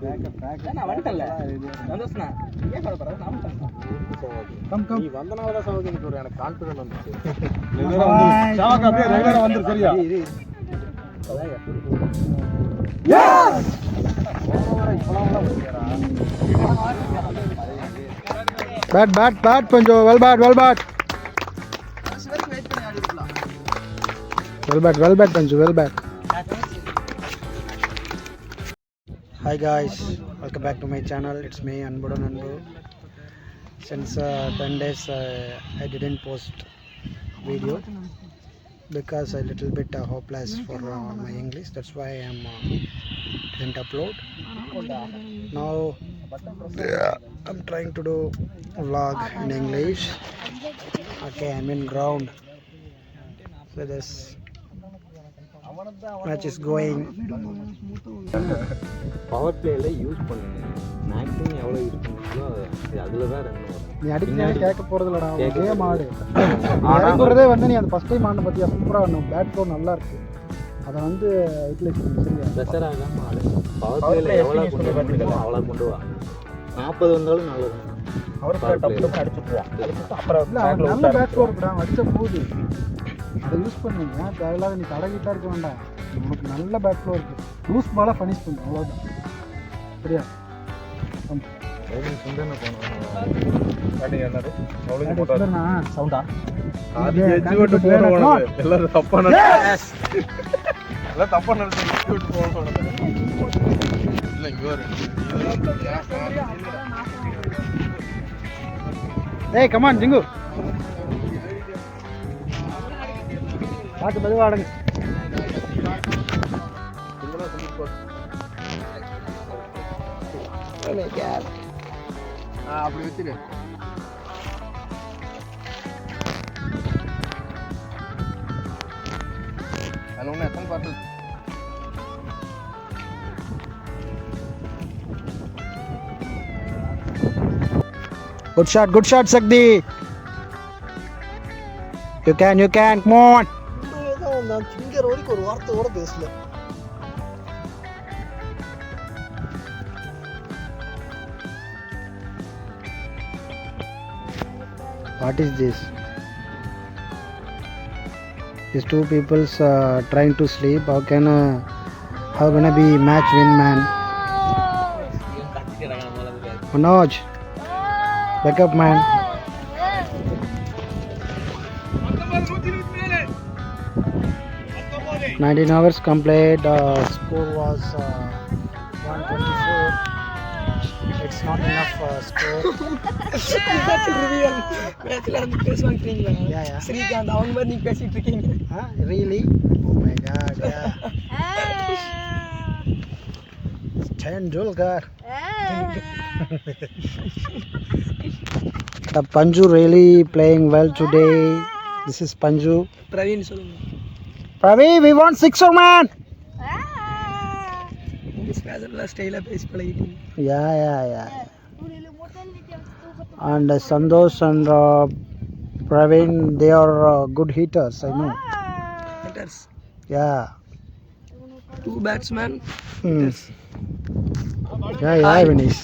நான் வந்துட்டல சந்தோஷனா ஏன் கவலைப்படுற நான் வந்துட்டேன் கம் நீ வந்தனால தான் சாவுக்கு எனக்கு ஒரு எனக்கு கான்ஃபிடன்ஸ் வந்துச்சு ரெகுலரா வந்து சாவுக்கு அப்படியே ரெகுலரா வந்து சரியா அதான் S bat Panju, well bat well bat Panju, well bat. Hi guys, welcome back to my channel. It's me Anbudu Nanbu. Since 10 days I didn't post video because a little bit hopeless for my English. That's why I am didn't upload. Now I'm trying to do a vlog in English. Okay, I'm in ground. So this match is going. Power பிளேல use பண்ணுங்க maximum எவ்வளவு use பண்ணீங்களோ அதுல தான் run வரும். நீ அடிக்கவே கேட்க போறதுலடா ஒரே மாடு ஆடுறதே வந்து நீ அந்த ஃபர்ஸ்ட் டைம் ஆடுன பத்தியா சூப்பரா ஆடணும். பேட் ப்ளோ நல்லா இருக்கு. அத வந்து யூட்டிலைஸ் பண்ணு சரியா. பிரஷர் ஆகாம ஆடு. பவர் பிளேல எவ்வளவு கொண்டு வரணுமோ அவ்வளவு கொண்டு வா. 40 வந்தாலும் நல்லது. அவர் டப் டப் அடிச்சுடுறா. அப்புறம் நல்ல பேட் ப்ளோ இருக்குடா. அடிச்ச போகுது. அதை யூஸ் பண்ணுங்க. தேவையில்லாத நீ தடகிட்டா இருக்க வேண்டாம். உனக்கு நல்ல பேட் ப்ளோ இருக்கு. லூஸ் பாலா ஃபினிஷ் பண்ணு அவ்வளவுதான். சரியா? சுந்தரனா போணும். காட்டி என்னது? அவ்வளவு போட்டா சவுண்டா? அது எட்ஜ் விட்டு போறவங்க எல்லாரும் தப்பா நினைச்சு எல்லாம் தப்பா நினைச்சு எட்ஜ் விட்டு போறவங்க இல்ல இங்க வர. ஏய் கம் ஆன் ஜிங்கு. பாத்து மெதுவா ஆடுங்க. ஜிங்குனா சொல்லி போ. ஓ யார். அப்படி வெச்சிரு. அலோன எத்தனை பாட்டு. Good shot Sakdi. You can, come on. நான் சிங்கர் வரைக்கும் ஒரு வார்த்தை கூட பேசல. What is this? These two people's trying to sleep. How gonna be match win man? Manoj, wake up man. 19 hours complete. Score was 124. It's not enough score. That's real. மேட்ச்ல அந்த base வாங்குறீங்களா? Yeah. Srikanth அவங்க மாதிரி நீங்க பேசிட்டு இருக்கீங்க. Really? Oh my god. Yeah. Tendulkar. The Panju really playing well today. This is Panju. Praveen சொல்லுங்க. Pravi, we want sixer man. English பேசறதுல ஸ்டைலா பேசி பழகிட்டீங்க. Yeah. And Sandosh and Praveen, they are good hitters, I know. Hitters. Yeah. Two batsmen. Hitters. Yeah, Vinish.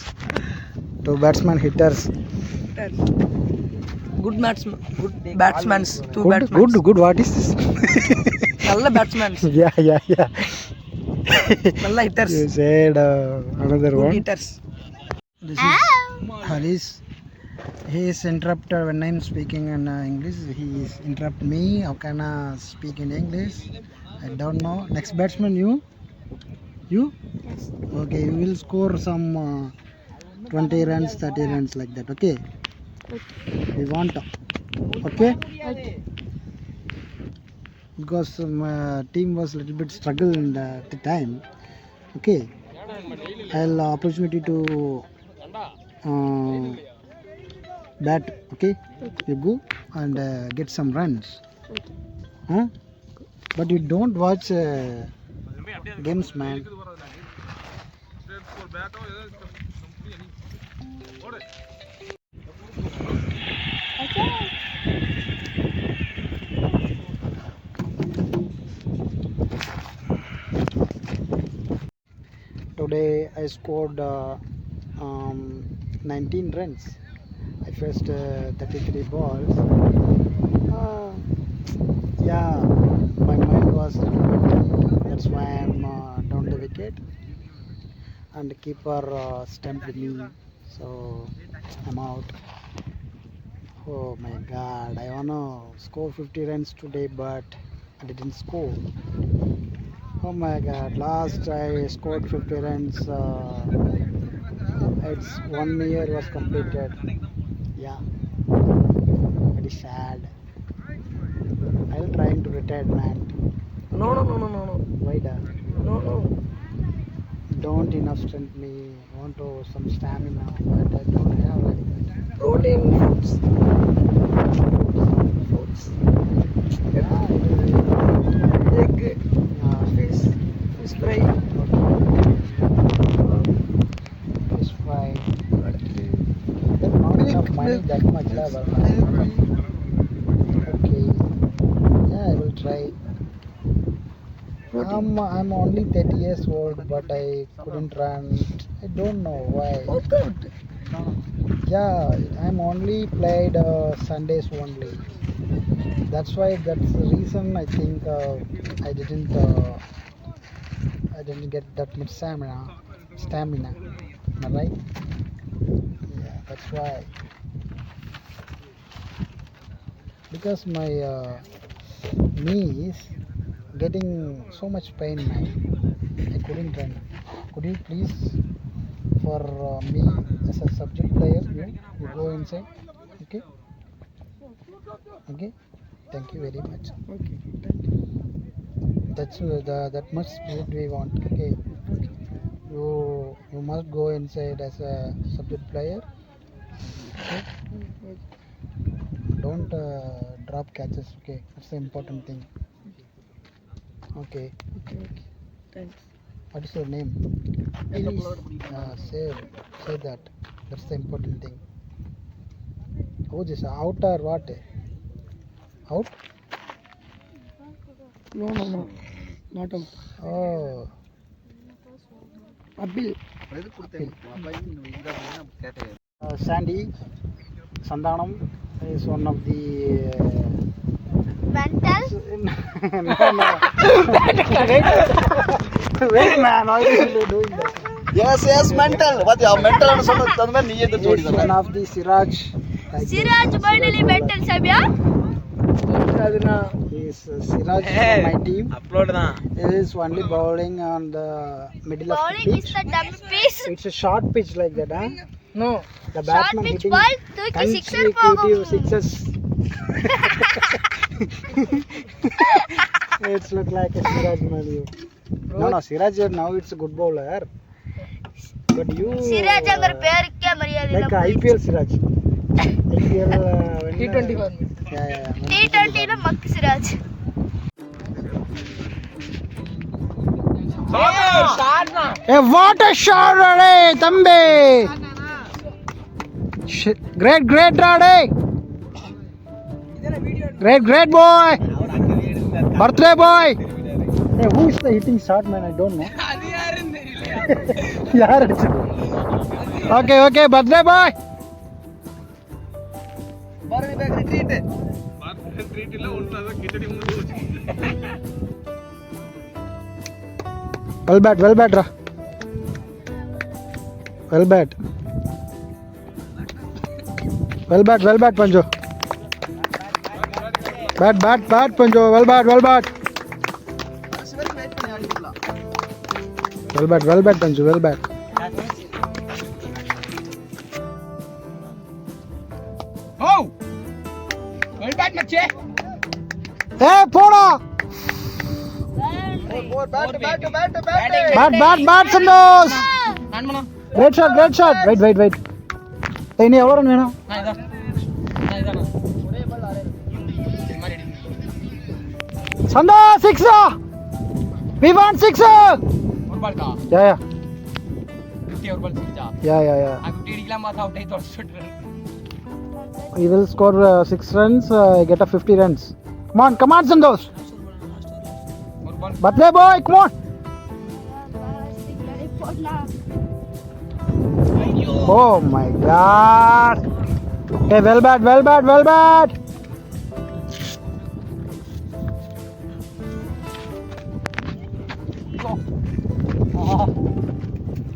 Two batsmen hitters. Good batsmen. Good batsmen. Two batsmen. Good. What is this? நல்ல batsmen. Yeah. நல்ல hitters. You said another good one. hitters. This is Haris. He is interrupted when I am speaking in English. He is interrupt me. How can I speak in English? I don't know. Next batsman, you? Yes. Okay, you will score some 20 runs, 30 runs like that. Okay. We want. Okay. Because my team was a little bit struggle in the time. Okay. I'll opportunity to bat. Okay. You go and get some runs. Huh? But you don't watch games, man. Today I scored 19 runs. I faced 33 balls. Yeah, my mind was that's why I'm down the wicket, and the keeper stumped me, so I'm out. Oh my God, I wanna score 50 runs today, but I didn't score. Oh my God, last I scored 50 runs. It's 1 year was completed. Yeah, very sad. I'll try to retirement. No. Why that? No. Don't enough strength me. Want to some stamina, but I don't have any. Protein foods. Yeah, Egg, fish fry. fish fry. Not enough money that much. Okay. Yeah, I will try. I'm only 30 years old, but I couldn't run. I don't know why. Workout. Yeah, I'm only played Sundays only. That's the reason I think I didn't get that much stamina. Am I right? Yeah, that's why. Because my knee is getting so much pain, man. I couldn't run. Could you please, for me as a subject player, you go inside, okay? Okay. Thank you very much. Okay. That's that much spirit we want. Okay. You must go inside as a subject player. Okay. Don't drop catches. Okay. That's the important thing. Okay. Thanks. What is your name? Say that. That's the important thing. Who is out or what? Out? No. Not out. Oh. Appeal. Sandy Sandanam is one of the mental. no. Wait, man, why are you doing that? Yes, mental. What you mental and so much. He is one of the Siraj. Siraj finally mental, Sabya. He is Siraj from my team. He is only bowling on the middle of the Bowling pitch. is the dumb piece. It's a short pitch like that, huh? No. The Short batsman pitch hitting ball, tooki sixer consecutive pogum. sixes. It's look like a Siraj Maliu. No, Siraj now it's a good bowler. But you Siraj angar perukke mariyadilla. like IPL Siraj. IPL T20 format. Yeah. T20 lo mak Siraj. Hey, what a shot, Rade, Tambe! Great, Rade! Great boy! Birthday boy! Hey, who is the hitting shot, man? I don't know. Okay, birthday boy! Well bat, Ra. Well bat, Panjo. Bat, Panjo. Well bat. Well bat, Panjo. Well bat. Oh! Well bat, mache. Hey, Poda! Bat, Sandos! Great shot. Wait. Hey, you are on. Sandos, sixer! We want sixer! Yeah. 50 over ball 6 Yeah. 50 अडिकला माथा उठाई तो shot run. He will score 6 runs, get a 50 runs. Come on, Sandos! और ball Birthday boy, come on! Oh my god. Hey, well bat, well bat, well bat.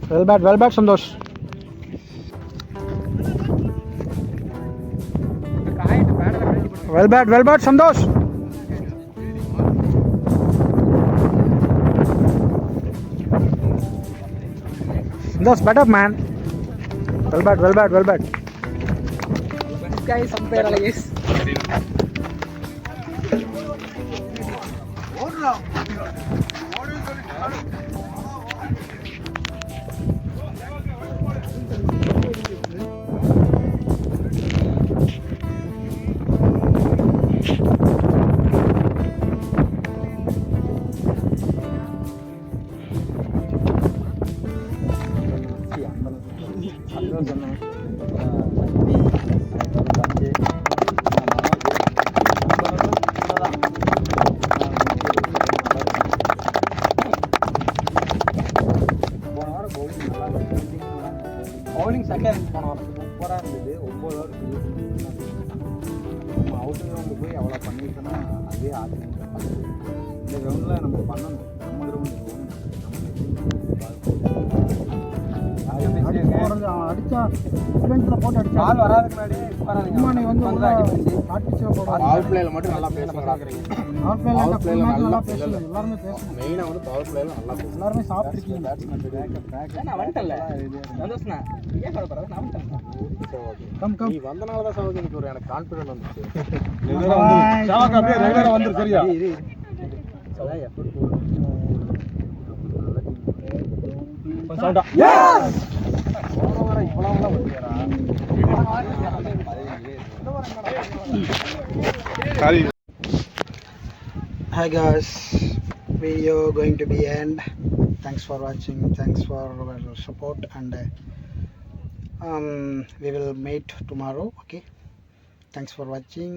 Well bat, Santosh. Well bat, Santosh. Santosh, bat up, man. Well bat. This guy is somewhere guys. Bowling second போன வாரம் சூப்பராக இருந்தது. 9 over நம்ம out ground போய் அவ்வளோ பண்ணிட்டோன்னா அதே ஆச்சு. இந்த கிரவுண்டில் நம்ம பண்ணணும். நம்ம கிரவுண்டு அடிச்சா போட்டு அடிச்சா பால் வராதுக்கு முன்னாடி பவர் பிளேயில் மட்டும் நல்லா பேசணும். நல்லா பேசணும். எல்லாருமே பேசணும். மெயினாக வந்து பவர் பிளேயில் நல்லா பேசணும். எல்லாருமே சாப்பிட்டுருக்கீங்க. நான் வந்துட்டல சந்தோஷனா ஏன் கவலைப்படுற நான் வந்துட்டேன் கம் நீ வந்தனால தான் சகோதரி எனக்கு ஒரு எனக்கு கான்ஃபிடன்ட் வந்துச்சு. ரெகுலரா வந்துரு சரியா Hi guys, video going to be end. Thanks for watching, thanks for your support, and we will meet tomorrow. Okay, thanks for watching.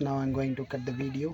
Now I'm going to cut the video.